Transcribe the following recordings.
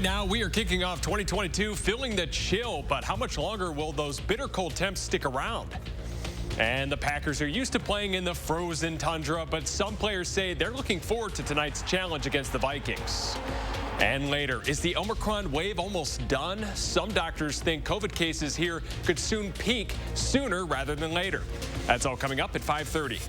now, we are kicking off 2022 feeling the chill, but how much longer will those bitter cold temps stick around? And the Packers are used to playing in the frozen tundra, but some players say they're looking forward to tonight's challenge against the Vikings. And later, is the Omicron wave almost done? Some doctors think COVID cases here could soon peak sooner rather than later. That's all coming up at 5:30.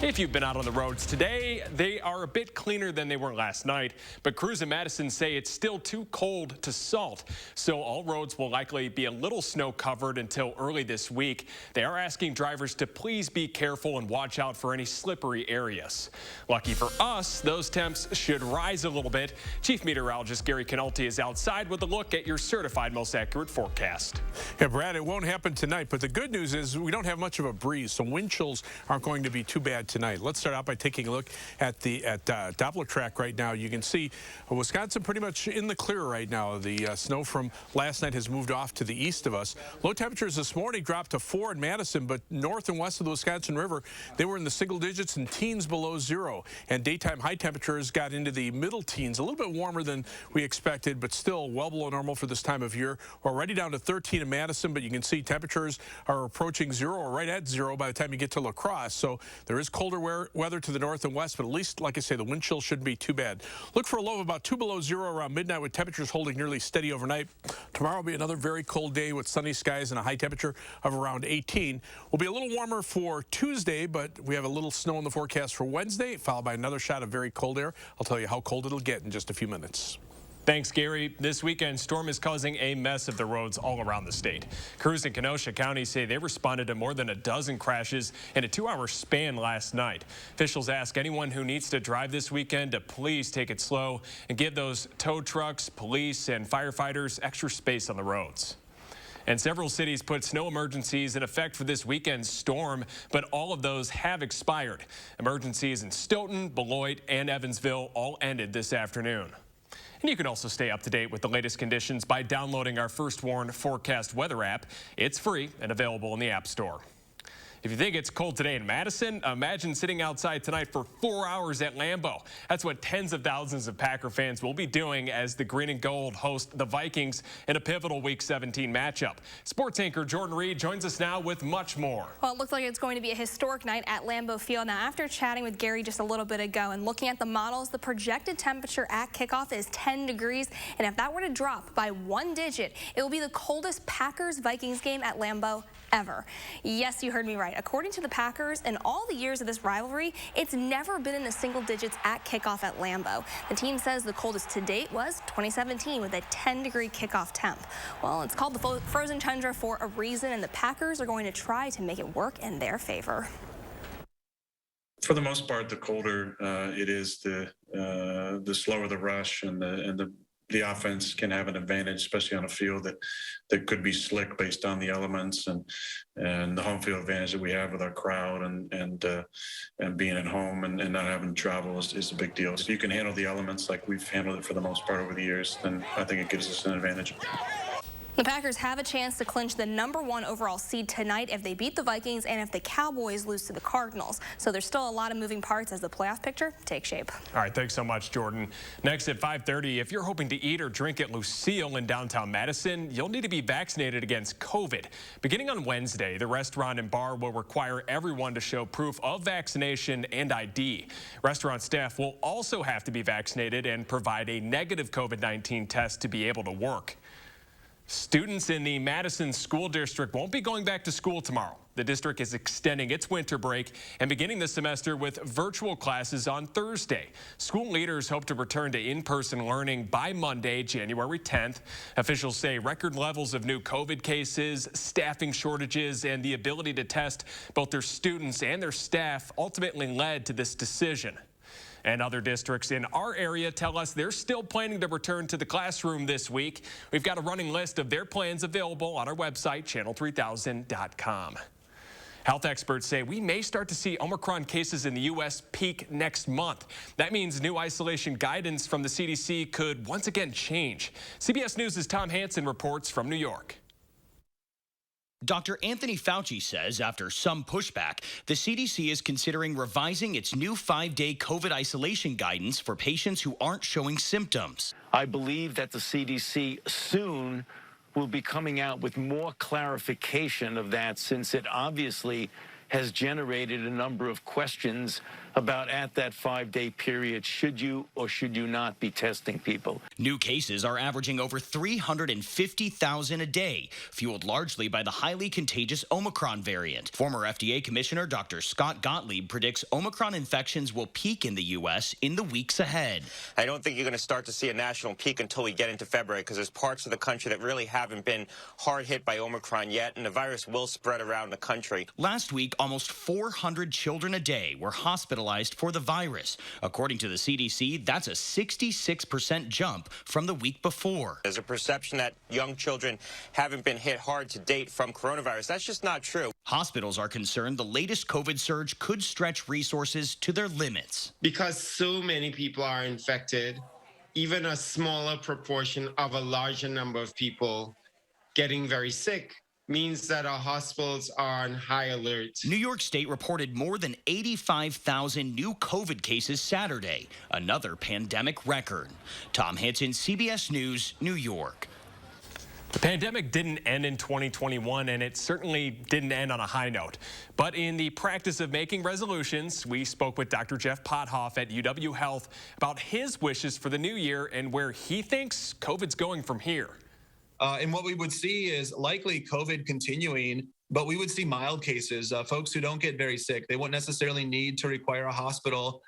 If you've been out on the roads today, they are a bit cleaner than they were last night, but crews in Madison say it's still too cold to salt, so all roads will likely be a little snow covered until early this week. They are asking drivers to please be careful and watch out for any slippery areas. Lucky for us, those temps should rise a little bit. Chief Meteorologist Gary Canalti is outside with a look at your certified most accurate forecast. Yeah, Brad, it won't happen tonight, but the good news is we don't have much of a breeze, so wind chills aren't going to be too bad tonight. Let's start out by taking a look at the Doppler track right now. You can see Wisconsin pretty much in the clear right now. The snow from last night has moved off to the east of us. Low temperatures this morning dropped to 4 in Madison, but north and west of the Wisconsin River, they were in the single digits and teens below 0. And daytime high temperatures got into the middle teens, a little bit warmer than we expected, but still well below normal for this time of year. We're already down to 13 in Madison, but you can see temperatures are approaching 0 or right at 0 by the time you get to La Crosse. So there is colder weather to the north and west, but at least, like I say, the wind chill shouldn't be too bad. Look for a low of about 2 below 0 around midnight with temperatures holding nearly steady overnight. Tomorrow will be another very cold day with sunny skies and a high temperature of around 18. Will be a little warmer for Tuesday, but we have a little snow in the forecast for Wednesday, followed by another shot of very cold air. I'll tell you how cold it'll get in just a few minutes. Thanks, Gary. This weekend, storm is causing a mess of the roads all around the state. Crews in Kenosha County say they responded to more than a dozen crashes in a 2-hour span last night. Officials ask anyone who needs to drive this weekend to please take it slow and give those tow trucks, police, and firefighters extra space on the roads. And several cities put snow emergencies in effect for this weekend's storm, but all of those have expired. Emergencies in Stoughton, Beloit, and Evansville all ended this afternoon. And you can also stay up to date with the latest conditions by downloading our First Warn Forecast Weather app. It's free and available in the App Store. If you think it's cold today in Madison, imagine sitting outside tonight for 4 hours at Lambeau. That's what tens of thousands of Packer fans will be doing as the Green and Gold host the Vikings in a pivotal Week 17 matchup. Sports anchor Jordan Reed joins us now with much more. Well, it looks like it's going to be a historic night at Lambeau Field. Now, after chatting with Gary just a little bit ago and looking at the models, the projected temperature at kickoff is 10 degrees. And if that were to drop by 1 digit, it will be the coldest Packers-Vikings game at Lambeau ever. Yes, you heard me right. According to the Packers, in all the years of this rivalry, it's never been in the single digits at kickoff at Lambeau. The team says the coldest to date was 2017 with a 10-degree kickoff temp. Well, it's called the frozen tundra for a reason, and the Packers are going to try to make it work in their favor. For the most part, the colder it is, the slower the rush, and the offense can have an advantage, especially on a field that could be slick based on the elements and the home field advantage that we have with our crowd and being at home and not having to travel is a big deal. So if you can handle the elements like we've handled it for the most part over the years, then I think it gives us an advantage. The Packers have a chance to clinch the #1 overall seed tonight if they beat the Vikings and if the Cowboys lose to the Cardinals. So there's still a lot of moving parts as the playoff picture takes shape. All right, thanks so much, Jordan. Next at 5:30, if you're hoping to eat or drink at Lucille in downtown Madison, you'll need to be vaccinated against COVID. Beginning on Wednesday, the restaurant and bar will require everyone to show proof of vaccination and ID. Restaurant staff will also have to be vaccinated and provide a negative COVID-19 test to be able to work. Students in the Madison School District won't be going back to school tomorrow. The district is extending its winter break and beginning the semester with virtual classes on Thursday. School leaders hope to return to in-person learning by Monday, January 10th. Officials say record levels of new COVID cases, staffing shortages, and the ability to test both their students and their staff ultimately led to this decision. And other districts in our area tell us they're still planning to return to the classroom this week. We've got a running list of their plans available on our website, channel3000.com. Health experts say we may start to see Omicron cases in the U.S. peak next month. That means new isolation guidance from the CDC could once again change. CBS News' Tom Hansen reports from New York. Dr. Anthony Fauci says after some pushback, the CDC is considering revising its new 5-day COVID isolation guidance for patients who aren't showing symptoms. I believe that the CDC soon will be coming out with more clarification of that, since it obviously has generated a number of questions about, at that 5-day period, should you or should you not be testing people. New cases are averaging over 350,000 a day, fueled largely by the highly contagious Omicron variant. Former FDA Commissioner Dr. Scott Gottlieb predicts Omicron infections will peak in the U.S. in the weeks ahead. I don't think you're going to start to see a national peak until we get into February, because there's parts of the country that really haven't been hard hit by Omicron yet, and the virus will spread around the country. Last week, almost 400 children a day were hospitalized for the virus. According to the CDC, that's a 66% jump from the week before. There's a perception that young children haven't been hit hard to date from coronavirus. That's just not true. Hospitals are concerned the latest COVID surge could stretch resources to their limits. Because so many people are infected, even a smaller proportion of a larger number of people getting very sick means that our hospitals are on high alert. New York State reported more than 85,000 new COVID cases Saturday, another pandemic record. Tom Hansen, CBS News, New York. The pandemic didn't end in 2021, and it certainly didn't end on a high note. But in the practice of making resolutions, we spoke with Dr. Jeff Pothoff at UW Health about his wishes for the new year and where he thinks COVID's going from here. And what we would see is likely COVID continuing, but we would see mild cases, folks who don't get very sick. They won't necessarily need to require a hospital.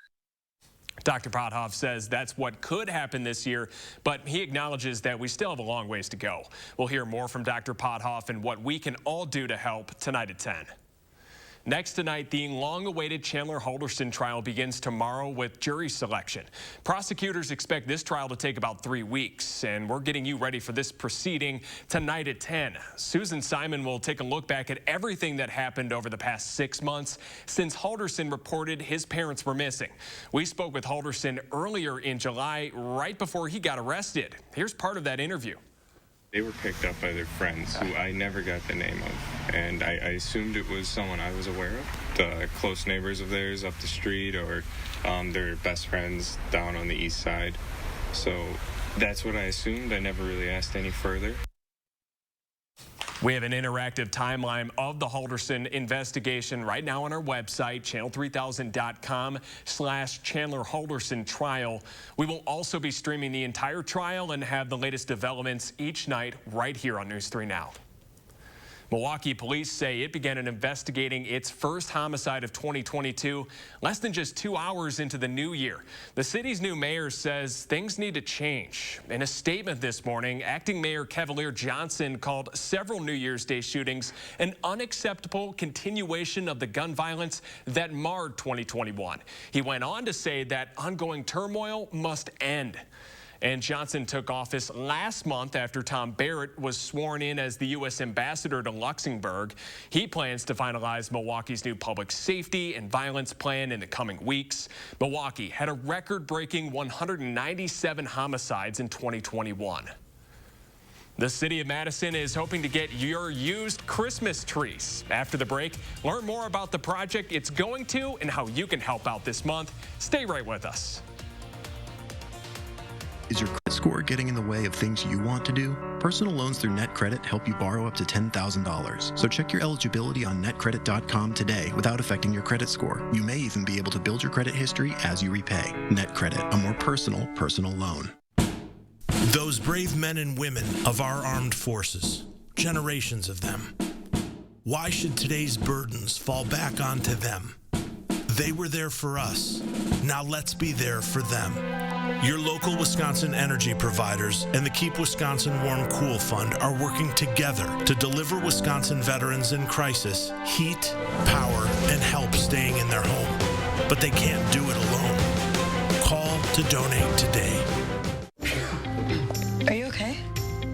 Dr. Pothoff says that's what could happen this year, but he acknowledges that we still have a long ways to go. We'll hear more from Dr. Pothoff and what we can all do to help tonight at 10. Next tonight, the long-awaited Chandler Halterson trial begins tomorrow with jury selection. Prosecutors expect this trial to take about 3 weeks, and we're getting you ready for this proceeding tonight at 10. Susan Simon will take a look back at everything that happened over the past 6 months since Halterson reported his parents were missing. We spoke with Halterson earlier in July, right before he got arrested. Here's part of that interview. They were picked up by their friends, who I never got the name of, and I assumed it was someone I was aware of, the close neighbors of theirs up the street, or their best friends down on the east side. So that's what I assumed. I never really asked any further. We have an interactive timeline of the Halterson investigation right now on our website, channel3000.com/Chandler Halterson trial. We will also be streaming the entire trial and have the latest developments each night right here on News 3 Now. Milwaukee police say it began investigating its first homicide of 2022 less than just 2 hours into the new year. The city's new mayor says things need to change. In a statement this morning, acting Mayor Cavalier Johnson called several New Year's Day shootings an unacceptable continuation of the gun violence that marred 2021. He went on to say that ongoing turmoil must end. And Johnson took office last month after Tom Barrett was sworn in as the U.S. ambassador to Luxembourg. He plans to finalize Milwaukee's new public safety and violence plan in the coming weeks. Milwaukee had a record-breaking 197 homicides in 2021. The city of Madison is hoping to get your used Christmas trees. After the break, learn more about the project it's going to and how you can help out this month. Stay right with us. Is your credit score getting in the way of things you want to do? Personal loans through NetCredit help you borrow up to $10,000. So check your eligibility on netcredit.com today without affecting your credit score. You may even be able to build your credit history as you repay. NetCredit, a more personal loan. Those brave men and women of our armed forces, generations of them. Why should today's burdens fall back onto them? They were there for us. Now let's be there for them. Your local Wisconsin energy providers and the Keep Wisconsin Warm Cool Fund are working together to deliver Wisconsin veterans in crisis heat, power, and help staying in their home. But they can't do it alone. Call to donate today. Are you okay?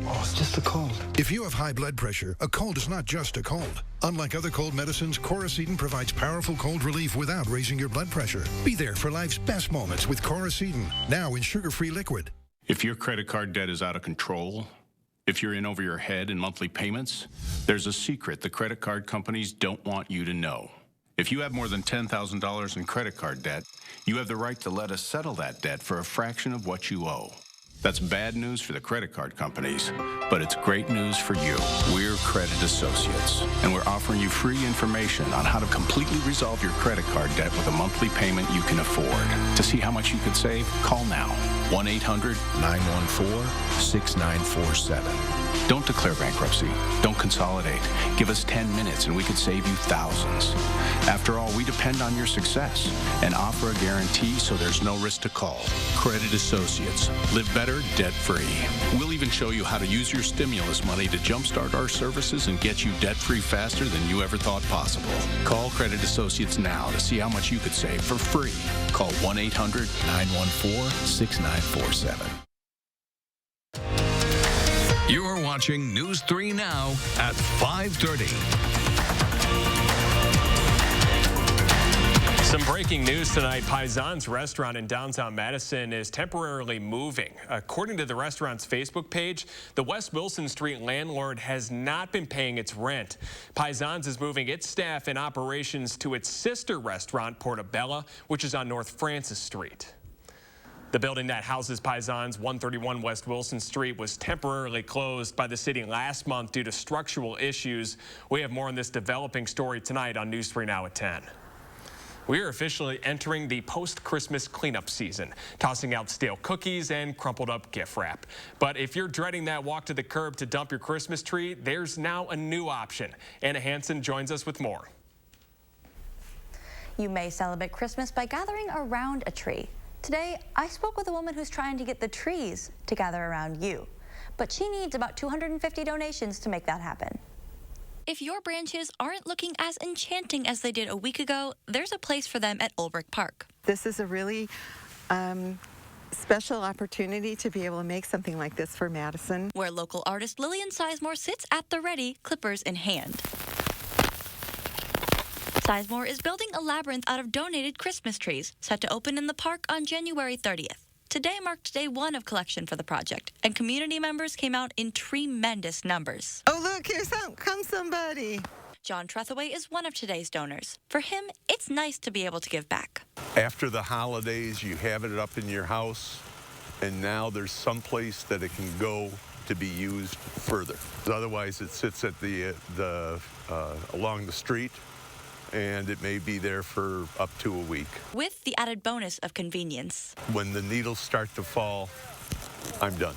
Oh, it's just a cold. If you have high blood pressure, a cold is not just a cold. Unlike other cold medicines, Coracetin provides powerful cold relief without raising your blood pressure. Be there for life's best moments with Coracetin, now in sugar-free liquid. If your credit card debt is out of control, If you're in over your head in monthly payments, there's a secret the credit card companies don't want you to know. If you have more than $10,000 in credit card debt, you have the right to let us settle that debt for a fraction of what you owe. That's bad news for the credit card companies, but it's great news for you. We're Credit Associates, and we're offering you free information on how to completely resolve your credit card debt with a monthly payment you can afford. To see how much you could save, call now. 1-800-914-6947. Don't declare bankruptcy. Don't consolidate. Give us 10 minutes and we could save you thousands. After all, we depend on your success and offer a guarantee so there's no risk to call. Credit Associates. Live better, debt-free. We'll even show you how to use your stimulus money to jumpstart our services and get you debt-free faster than you ever thought possible. Call Credit Associates now to see how much you could save for free. Call 1-800-914-6947. You're watching News 3 Now at 5:30. Some breaking news tonight. Paisan's restaurant in downtown Madison is temporarily moving. According to the restaurant's Facebook page, the West Wilson Street landlord has not been paying its rent. Paisan's is moving its staff and operations to its sister restaurant, Portobello, which is on North Francis Street. The building that houses Paisan's, 131 West Wilson Street, was temporarily closed by the city last month due to structural issues. We have more on this developing story tonight on News 3 Now at 10. We are officially entering the post-Christmas cleanup season, tossing out stale cookies and crumpled up gift wrap. But if you're dreading that walk to the curb to dump your Christmas tree, there's now a new option. Anna Hansen joins us with more. You may celebrate Christmas by gathering around a tree. Today, I spoke with a woman who's trying to get the trees to gather around you, but she needs about 250 donations to make that happen. If your branches aren't looking as enchanting as they did a week ago, there's a place for them at Olbrich Park. This is a really special opportunity to be able to make something like this for Madison. Where local artist Lillian Sizemore sits at the ready, clippers in hand. Sizemore is building a labyrinth out of donated Christmas trees, set to open in the park on January 30th. Today marked day one of collection for the project, and community members came out in tremendous numbers. Oh, look, here comes somebody. John Trethaway is one of today's donors. For him, it's nice to be able to give back. After the holidays, you have it up in your house, and now there's some place that it can go to be used further. Otherwise, it sits at along the street, and it may be there for up to a week. With the added bonus of convenience. When the needles start to fall, I'm done.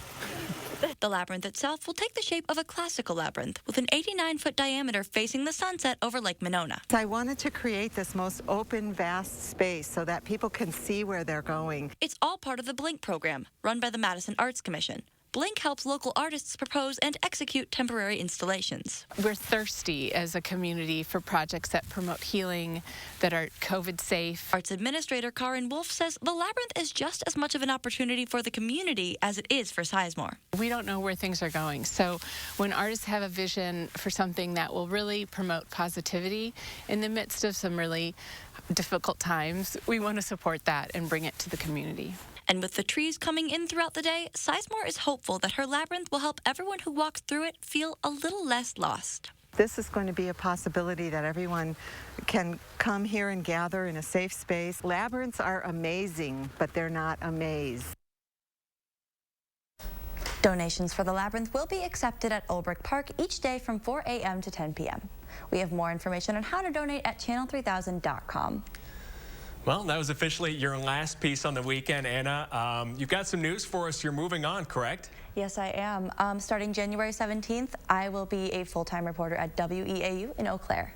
The labyrinth itself will take the shape of a classical labyrinth with an 89-foot diameter facing the sunset over Lake Monona. I wanted to create this most open, vast space so that people can see where they're going. It's all part of the Blink program, run by the Madison Arts Commission. Blink helps local artists propose and execute temporary installations. We're thirsty as a community for projects that promote healing, that are COVID safe. Arts Administrator Karin Wolf says the labyrinth is just as much of an opportunity for the community as it is for Sizemore. We don't know where things are going, so when artists have a vision for something that will really promote positivity in the midst of some really difficult times, we want to support that and bring it to the community. And with the trees coming in throughout the day, Sizemore is hopeful that her labyrinth will help everyone who walks through it feel a little less lost. This is going to be a possibility that everyone can come here and gather in a safe space. Labyrinths are amazing, but they're not a maze. Donations for the labyrinth will be accepted at Olbrich Park each day from 4 a.m. to 10 p.m. We have more information on how to donate at channel3000.com. Well, that was officially your last piece on the weekend, Anna. You've got some news for us. You're moving on, correct? Yes, I am. Starting January 17th, I will be a full-time reporter at WEAU in Eau Claire.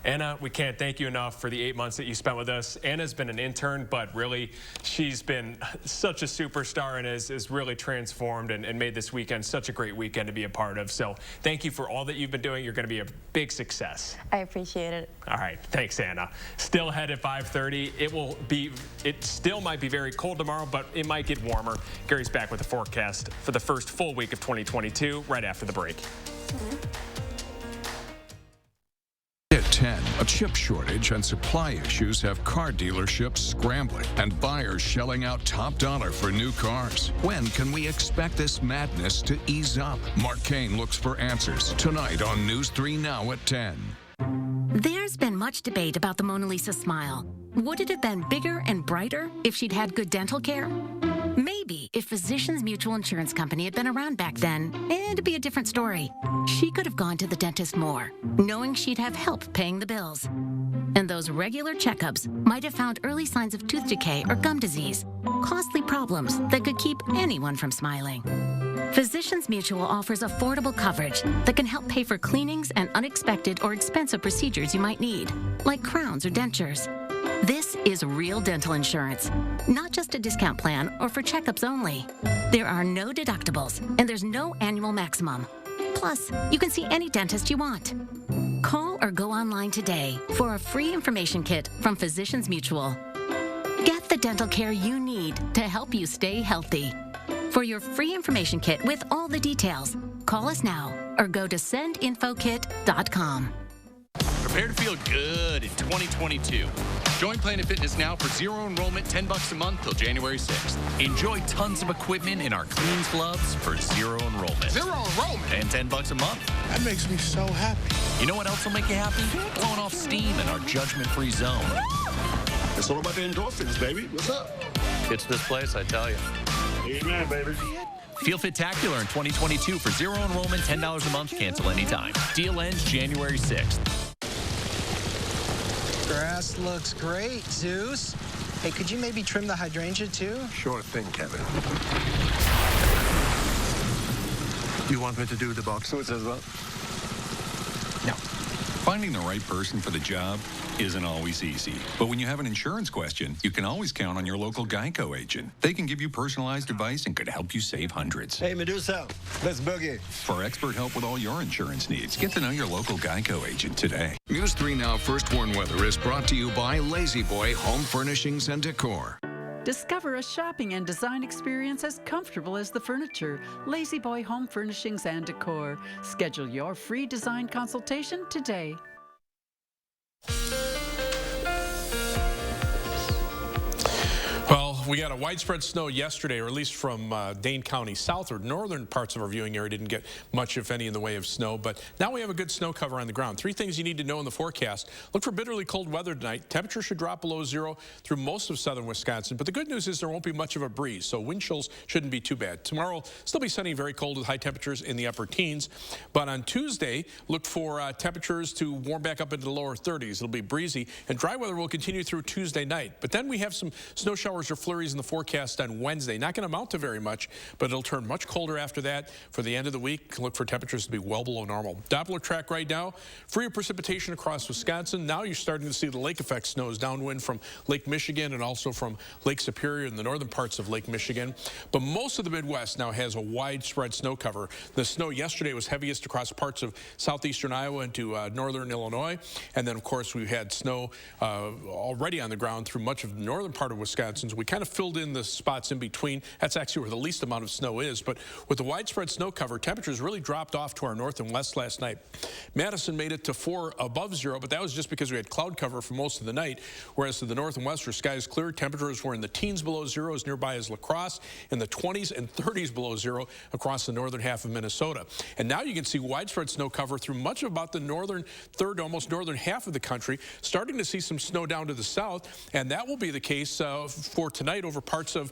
Anna, we can't thank you enough for the 8 months that you spent with us. Anna's been an intern, but really, she's been such a superstar and has really transformed and made this weekend such a great weekend to be a part of. So thank you for all that you've been doing. You're going to be a big success. I appreciate it. All right. Thanks, Anna. Still ahead at 5:30. It still might be very cold tomorrow, but it might get warmer. Gary's back with the forecast for the first full week of 2022 right after the break. 10. A chip shortage and supply issues have car dealerships scrambling and buyers shelling out top dollar for new cars. When can we expect this madness to ease up? Mark Kane looks for answers tonight on News 3 Now at 10. There's been much debate about the Mona Lisa smile. Would it have been bigger and brighter if she'd had good dental care? Maybe if Physicians Mutual Insurance Company had been around back then, it'd be a different story. She could have gone to the dentist more, knowing she'd have help paying the bills. And those regular checkups might have found early signs of tooth decay or gum disease, costly problems that could keep anyone from smiling. Physicians Mutual offers affordable coverage that can help pay for cleanings and unexpected or expensive procedures you might need, like crowns or dentures. This is real dental insurance, not just a discount plan or for checkups only. There are no deductibles, and there's no annual maximum. Plus, you can see any dentist you want. Call or go online today for a free information kit from Physicians Mutual. Get the dental care you need to help you stay healthy. For your free information kit with all the details, call us now or go to sendinfokit.com. Prepare to feel good in 2022. Join Planet Fitness now for zero enrollment, $10 a month till January 6th. Enjoy tons of equipment in our Cleans gloves for zero enrollment. Zero enrollment? And $10 a month. That makes me so happy. You know what else will make you happy? Blowing off steam in our judgment-free zone. It's all about the endorphins, baby. What's up? It's this place, I tell you. Amen, baby. Feel Fit-tacular in 2022 for zero enrollment, $10 a month, cancel anytime. Deal ends January 6th. Grass looks great, Zeus. Hey, could you maybe trim the hydrangea too? Sure thing, Kevin. You want me to do the box suits as well? No. Finding the right person for the job isn't always easy. But when you have an insurance question, you can always count on your local Geico agent. They can give you personalized advice and could help you save hundreds. Hey, Medusa, let's boogie. For expert help with all your insurance needs, get to know your local Geico agent today. News 3 Now First Warn Weather is brought to you by Lazy Boy Home Furnishings and Decor. Discover a shopping and design experience as comfortable as the furniture. Lazy Boy Home Furnishings and Decor. Schedule your free design consultation today. Well, we got a widespread snow yesterday, or at least from Dane County south or northern parts of our viewing area didn't get much, if any, in the way of snow. But now we have a good snow cover on the ground. Three things you need to know in the forecast. Look for bitterly cold weather tonight. Temperature should drop below zero through most of southern Wisconsin. But the good news is there won't be much of a breeze, so wind chills shouldn't be too bad. Tomorrow, still be sunny, very cold with high temperatures in the upper teens. But on Tuesday, look for temperatures to warm back up into the lower 30s. It'll be breezy, and dry weather will continue through Tuesday night. But then we have some snow showers or flurries in the forecast on Wednesday. Not going to amount to very much, but it'll turn much colder after that. For the end of the week, look for temperatures to be well below normal. Doppler track right now, free of precipitation across Wisconsin. Now you're starting to see the lake effect snows downwind from Lake Michigan and also from Lake Superior in the northern parts of Lake Michigan. But most of the Midwest now has a widespread snow cover. The snow yesterday was heaviest across parts of southeastern Iowa into northern Illinois. And then, of course, we had snow already on the ground through much of the northern part of Wisconsin. So we kind of filled in the spots in between. That's actually where the least amount of snow is. But with the widespread snow cover, temperatures really dropped off to our north and west last night. Madison made it to 4 above zero, but that was just because we had cloud cover for most of the night. Whereas to the north and west, where skies clear, temperatures were in the teens below zero as nearby as La Crosse, in the 20s and 30s below zero across the northern half of Minnesota. And now you can see widespread snow cover through much of about the northern third, almost northern half of the country, starting to see some snow down to the south. And that will be the case for tonight over parts of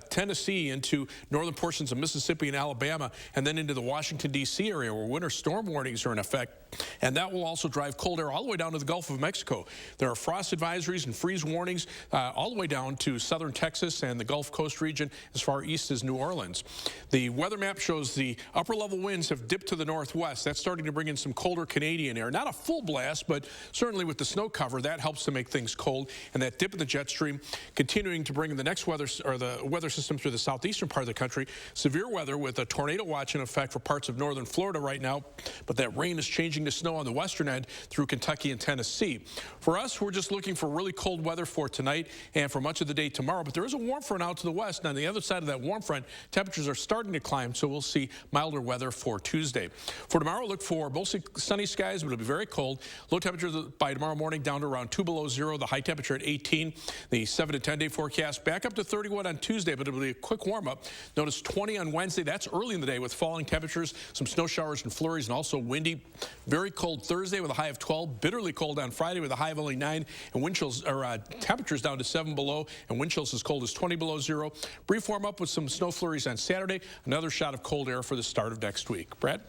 Tennessee into northern portions of Mississippi and Alabama, and then into the Washington, D.C. area where winter storm warnings are in effect. And that will also drive cold air all the way down to the Gulf of Mexico. There are frost advisories and freeze warnings all the way down to southern Texas and the Gulf Coast region as far east as New Orleans. The weather map shows the upper level winds have dipped to the northwest. That's starting to bring in some colder Canadian air. Not a full blast, but certainly with the snow cover, that helps to make things cold. And that dip in the jet stream continuing to bring in the next weather system through the southeastern part of the country. Severe weather with a tornado watch in effect for parts of northern Florida right now, but that rain is changing to snow on the western end through Kentucky and Tennessee. For us, we're just looking for really cold weather for tonight and for much of the day tomorrow, but there is a warm front out to the west, and on the other side of that warm front, temperatures are starting to climb, so we'll see milder weather for Tuesday. For tomorrow, look for mostly sunny skies, but it'll be very cold. Low temperatures by tomorrow morning down to around 2 below zero, the high temperature at 18. The 7 to 10 day forecast back up to 31 on Tuesday, but it'll be a quick warm up. Notice 20 on Wednesday. That's early in the day with falling temperatures, some snow showers and flurries, and also windy. Very cold Thursday with a high of 12. Bitterly cold on Friday with a high of only 9, and wind chills or temperatures down to 7 below, and wind chills as cold as 20 below zero. Brief warm up with some snow flurries on Saturday. Another shot of cold air for the start of next week. Brad?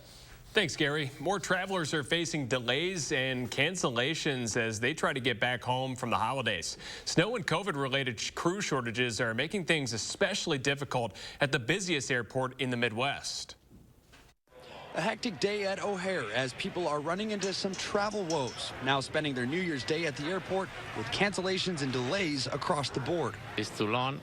Thanks, Gary. More travelers are facing delays and cancellations as they try to get back home from the holidays. Snow and COVID-related crew shortages are making things especially difficult at the busiest airport in the Midwest. A hectic day at O'Hare as people are running into some travel woes, now spending their New Year's Day at the airport with cancellations and delays across the board. It's too long,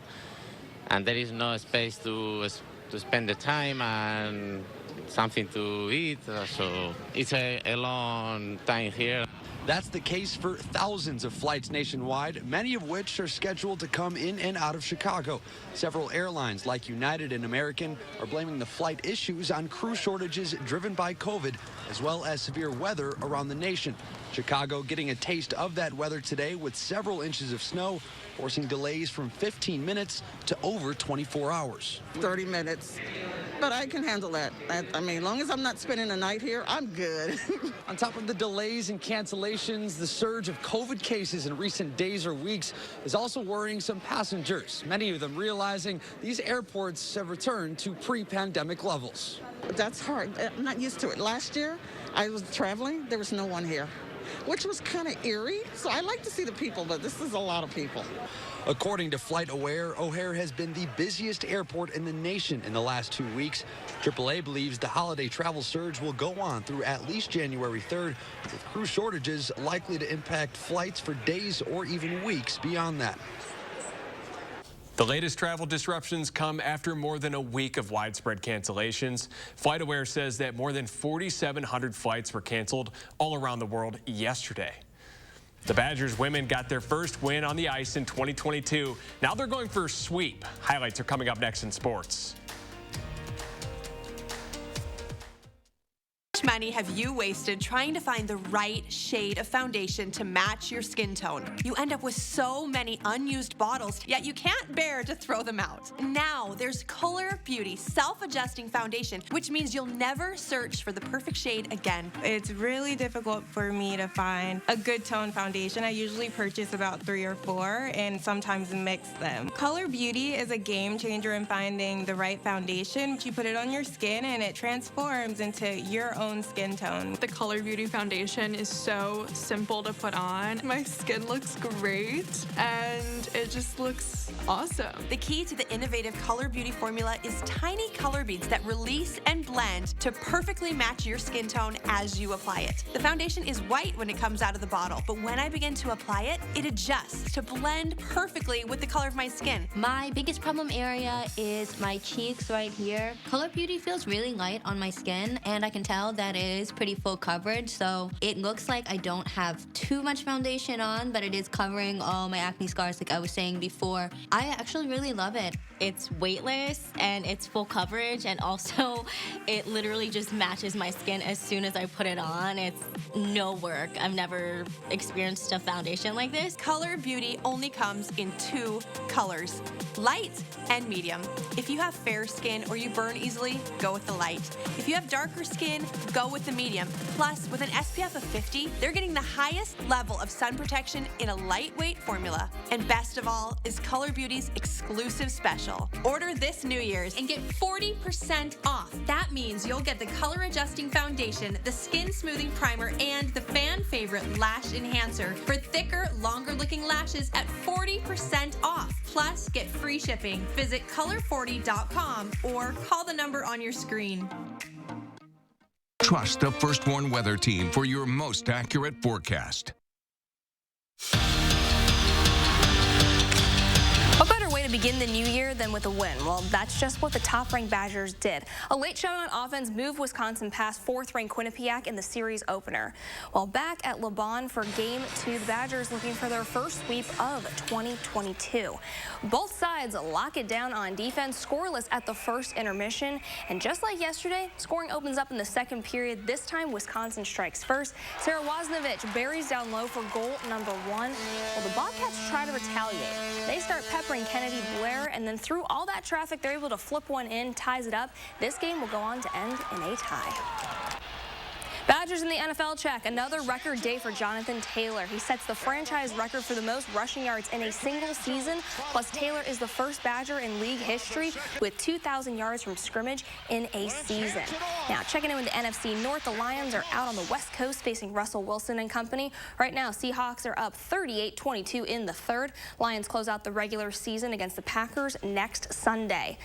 and there is no space to spend the time and something to eat, so it's a long time here. That's the case for thousands of flights nationwide, many of which are scheduled to come in and out of Chicago. Several airlines like United and American are blaming the flight issues on crew shortages driven by COVID, as well as severe weather around the nation. Chicago getting a taste of that weather today with several inches of snow, forcing delays from 15 minutes to over 24 hours. 30 minutes, but I can handle that. I mean, as long as I'm not spending the night here, I'm good. On top of the delays and cancellations, the surge of COVID cases in recent days or weeks is also worrying some passengers, many of them realizing these airports have returned to pre-pandemic levels. That's hard. I'm not used to it. Last year, I was traveling. There was no one here, which was kind of eerie. So I like to see the people, but this is a lot of people. According to FlightAware, O'Hare has been the busiest airport in the nation in the last 2 weeks. AAA believes the holiday travel surge will go on through at least January 3rd, with crew shortages likely to impact flights for days or even weeks beyond that. The latest travel disruptions come after more than a week of widespread cancellations. FlightAware says that more than 4,700 flights were canceled all around the world yesterday. The Badgers women got their first win on the ice in 2022. Now they're going for a sweep. Highlights are coming up next in sports. How much money have you wasted trying to find the right shade of foundation to match your skin tone? You end up with so many unused bottles, yet you can't bear to throw them out. Now there's Color Beauty Self-Adjusting Foundation, which means you'll never search for the perfect shade again. It's really difficult for me to find a good tone foundation. I usually purchase about 3 or 4 and sometimes mix them. Color Beauty is a game changer in finding the right foundation. You put it on your skin and it transforms into your own skin tone. The Color Beauty foundation is so simple to put on. My skin looks great and it just looks awesome. The key to the innovative Color Beauty formula is tiny color beads that release and blend to perfectly match your skin tone as you apply it. The foundation is white when it comes out of the bottle, but when I begin to apply it, it adjusts to blend perfectly with the color of my skin. My biggest problem area is my cheeks right here. Color Beauty feels really light on my skin, and I can tell that it is pretty full coverage, so it looks like I don't have too much foundation on, but it is covering all my acne scars like I was saying before. I actually really love it. It's weightless and it's full coverage, and also it literally just matches my skin as soon as I put it on. It's no work. I've never experienced a foundation like this. Color Beauty only comes in 2 colors, light and medium. If you have fair skin or you burn easily, go with the light. If you have darker skin, go with the medium. Plus, with an SPF of 50, they're getting the highest level of sun protection in a lightweight formula. And best of all is Color Beauty's exclusive special. Order this New Year's and get 40% off. That means you'll get the color adjusting foundation, the skin smoothing primer, and the fan favorite lash enhancer for thicker, longer looking lashes at 40% off. Plus, get free shipping. Visit color40.com or call the number on your screen. Trust the First Warn Weather Team for your most accurate forecast. A better way to begin the new year than with a win. Well, that's just what the top-ranked Badgers did. A late showing on offense moved Wisconsin past 4th-ranked Quinnipiac in the series opener. While back at Lambeau for Game 2, the Badgers looking for their first sweep of 2022. Both sides lock it down on defense, scoreless at the first intermission. And just like yesterday, scoring opens up in the second period. This time, Wisconsin strikes first. Sarah Woznovich buries down low for goal number 1. Well, the Bobcats try to retaliate. They start peppering Kennedy Blair, and then through all that traffic, they're able to flip one in, ties it up. This game will go on to end in a tie. Badgers in the NFL check. Another record day for Jonathan Taylor. He sets the franchise record for the most rushing yards in a single season. Plus, Taylor is the first Badger in league history with 2,000 yards from scrimmage in a season. Now, checking in with the NFC North, the Lions are out on the West Coast facing Russell Wilson and company. Right now, Seahawks are up 38-22 in the third. Lions close out the regular season against the Packers next Sunday.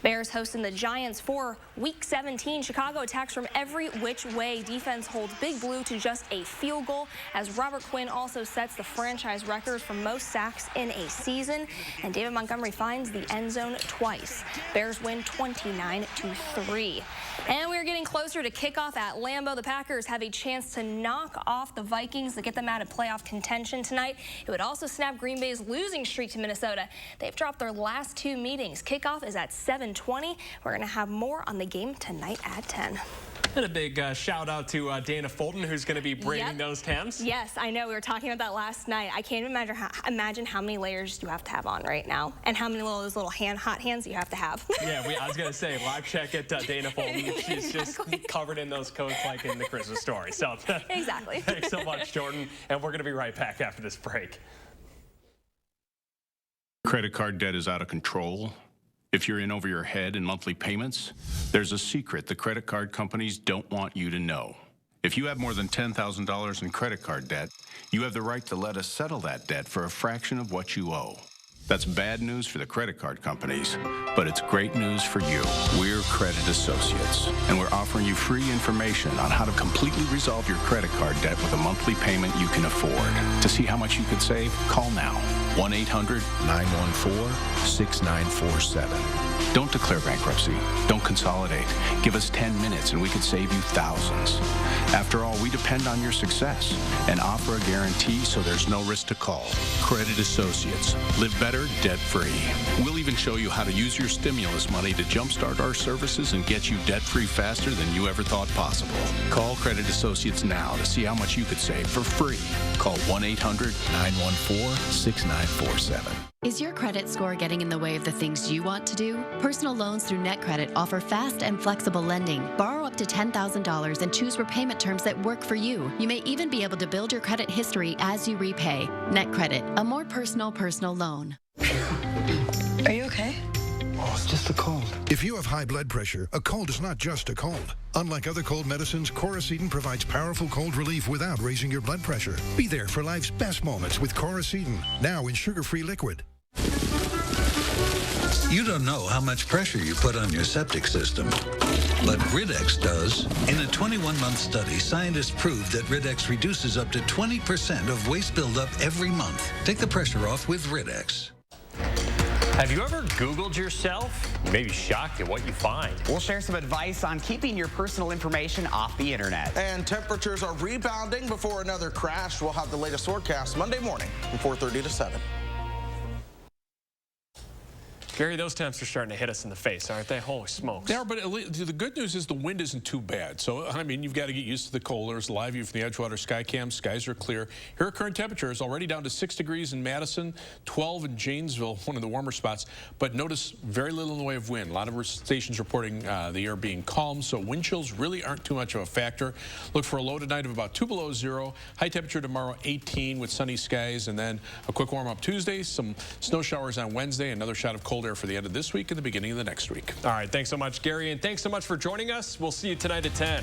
Bears hosting the Giants for Week 17. Chicago attacks from every which way. Defense holds Big Blue to just a field goal, as Robert Quinn also sets the franchise record for most sacks in a season. And David Montgomery finds the end zone twice. Bears win 29-3. And we're getting closer to kickoff at Lambeau. The Packers have a chance to knock off the Vikings to get them out of playoff contention tonight. It would also snap Green Bay's losing streak to Minnesota. They've dropped their last 2 meetings. Kickoff is at 7:20. We're going to have more on the game tonight at 10. And a big shout out to Dana Fulton, who's going to be braiding those Tims. Yes, I know. We were talking about that last night. I can't imagine how many layers you have to have on right now, and how many of those little hot hands you have to have. Yeah, I was going to say, live check at Dana Fulton. She's just covered in those coats like in the Christmas Story. So exactly. Thanks so much, Jordan. And we're going to be right back after this break. Credit card debt is out of control. If you're in over your head in monthly payments, there's a secret the credit card companies don't want you to know. If you have more than $10,000 in credit card debt, you have the right to let us settle that debt for a fraction of what you owe. That's bad news for the credit card companies, but it's great news for you. We're Credit Associates, and we're offering you free information on how to completely resolve your credit card debt with a monthly payment you can afford. To see how much you could save, call now. 1-800-914-6947. Don't declare bankruptcy. Don't consolidate. Give us 10 minutes and we could save you thousands. After all, we depend on your success and offer a guarantee so there's no risk to call. Credit Associates. Live better, debt-free. We'll even show you how to use your stimulus money to jumpstart our services and get you debt-free faster than you ever thought possible. Call Credit Associates now to see how much you could save for free. Call 1-800-914-6947. Is your credit score getting in the way of the things you want to do? Personal loans through NetCredit offer fast and flexible lending. Borrow up to $10,000 and choose repayment terms that work for you. You may even be able to build your credit history as you repay. NetCredit, a more personal loan. Are you okay? Oh, it's just a cold. If you have high blood pressure, a cold is not just a cold. Unlike other cold medicines, Coracetin provides powerful cold relief without raising your blood pressure. Be there for life's best moments with Coracetin, now in sugar-free liquid. You don't know how much pressure you put on your septic system, but Rid-X does. In a 21-month study, scientists proved that Rid-X reduces up to 20% of waste buildup every month. Take the pressure off with Rid-X. Have you ever Googled yourself? You may be shocked at what you find. We'll share some advice on keeping your personal information off the internet. And temperatures are rebounding before another crash. We'll have the latest forecast Monday morning from 4:30 to 7. Gary, those temps are starting to hit us in the face, aren't they? Holy smokes. They are, but the good news is the wind isn't too bad. So, I mean, you've got to get used to the cold. There's a live view from the Edgewater Skycam. Skies are clear. Here are current temperatures already down to 6 degrees in Madison, 12 in Janesville, one of the warmer spots. But notice very little in the way of wind. A lot of stations reporting the air being calm, so wind chills really aren't too much of a factor. Look for a low tonight of about 2 below zero. High temperature tomorrow, 18 with sunny skies. And then a quick warm-up Tuesday, some snow showers on Wednesday, another shot of cold air for the end of this week and the beginning of the next week. All right, thanks so much, Gary, and thanks so much for joining us. We'll see you tonight at 10.